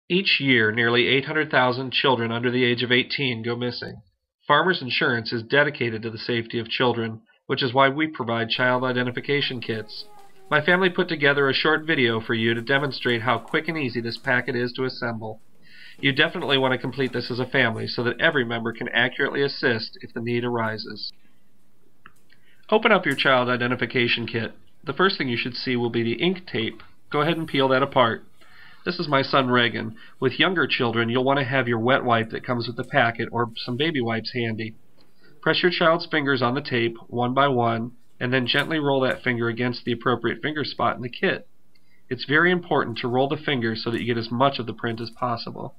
Each year, nearly 800,000 children under the age of 18 go missing. Farmers Insurance is dedicated to the safety of children, which is why we provide child identification kits. My family put together a short video for you to demonstrate how quick and easy this packet is to assemble. You definitely want to complete this as a family so that every member can accurately assist if the need arises. Open up your child identification kit. The first thing you should see will be the ink tape. Go ahead and peel that apart. This is my son Reagan. With younger children, you'll want to have your wet wipe that comes with the packet or some baby wipes handy. Press your child's fingers on the tape one by one and then gently roll that finger against the appropriate finger spot in the kit. It's very important to roll the finger so that you get as much of the print as possible.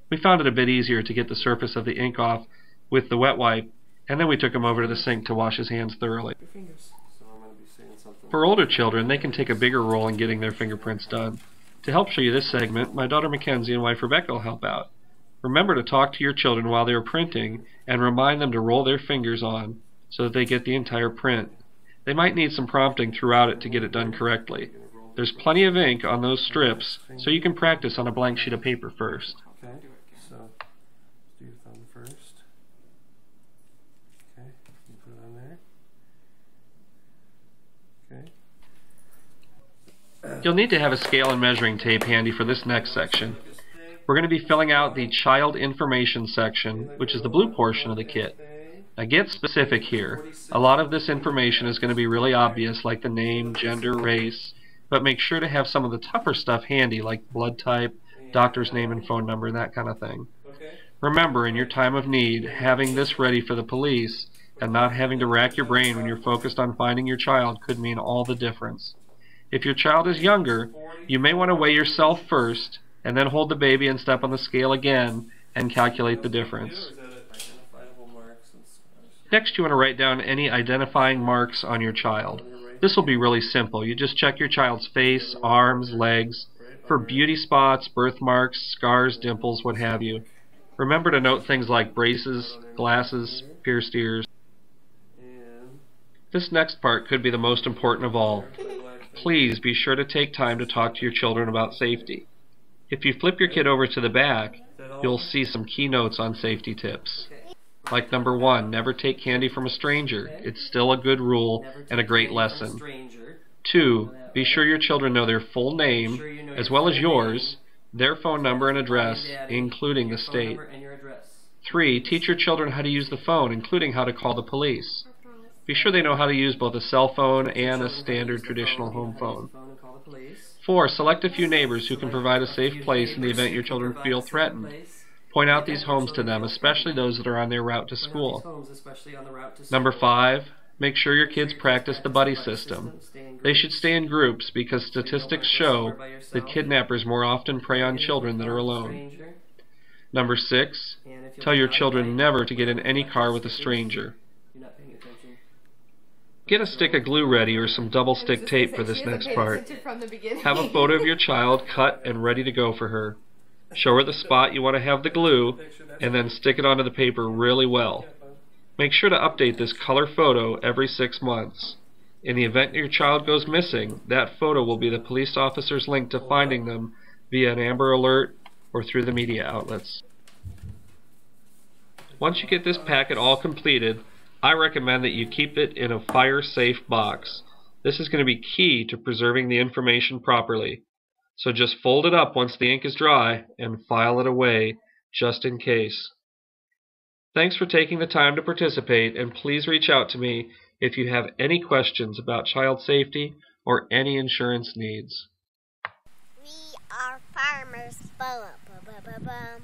We found it a bit easier to get the surface of the ink off with the wet wipe, and then we took him over to the sink to wash his hands thoroughly. For older children, they can take a bigger role in getting their fingerprints done. To help show you this segment, my daughter Mackenzie and wife Rebecca will help out. Remember to talk to your children while they are printing and remind them to roll their fingers on so that they get the entire print. They might need some prompting throughout it to get it done correctly. There's plenty of ink on those strips, so you can practice on a blank sheet of paper first. Okay, so do your thumb first. Okay, you put it on there. Okay. You'll need to have a scale and measuring tape handy for this next section. We're going to be filling out the child information section, which is the blue portion of the kit. Now get specific here. A lot of this information is going to be really obvious, like the name, gender, race, but make sure to have some of the tougher stuff handy, like blood type, doctor's name and phone number, and that kind of thing. Remember, in your time of need, having this ready for the police and not having to rack your brain when you're focused on finding your child could mean all the difference. If your child is younger, you may want to weigh yourself first and then hold the baby and step on the scale again and calculate the difference. Next, you want to write down any identifying marks on your child. This will be really simple. You just check your child's face, arms, legs for beauty spots, birthmarks, scars, dimples, what have you. Remember to note things like braces, glasses, pierced ears. This next part could be the most important of all. Please be sure to take time to talk to your children about safety. If you flip your kit over to the back, you'll see some key notes on safety tips. Like number 1, never take candy from a stranger. It's still a good rule and a great lesson. 2, be sure your children know their full name, as well as yours, their phone number and address, including the state. 3, teach your children how to use the phone, including how to call the police. Be sure they know how to use both a cell phone and a standard traditional home phone. 4, select a few neighbors who can provide a safe place in the event your children feel threatened. Point out these homes to them, especially those that are on their route to school. Number 5, make sure your kids practice the buddy system. They should stay in groups because statistics show that kidnappers more often prey on children that are alone. Number 6, tell your children never to get in any car with a stranger. Get a stick of glue ready or some double stick tape for this next part. Have a photo of your child cut and ready to go for her. Show her the spot you want to have the glue and then stick it onto the paper really well. Make sure to update this color photo every 6 months. In the event your child goes missing, that photo will be the police officer's link to finding them via an Amber Alert or through the media outlets. Once you get this packet all completed, I recommend that you keep it in a fire-safe box. This is going to be key to preserving the information properly. So just fold it up once the ink is dry and file it away just in case. Thanks for taking the time to participate, and please reach out to me if you have any questions about child safety or any insurance needs. We are farmers. Bum, bum, bum, bum, bum.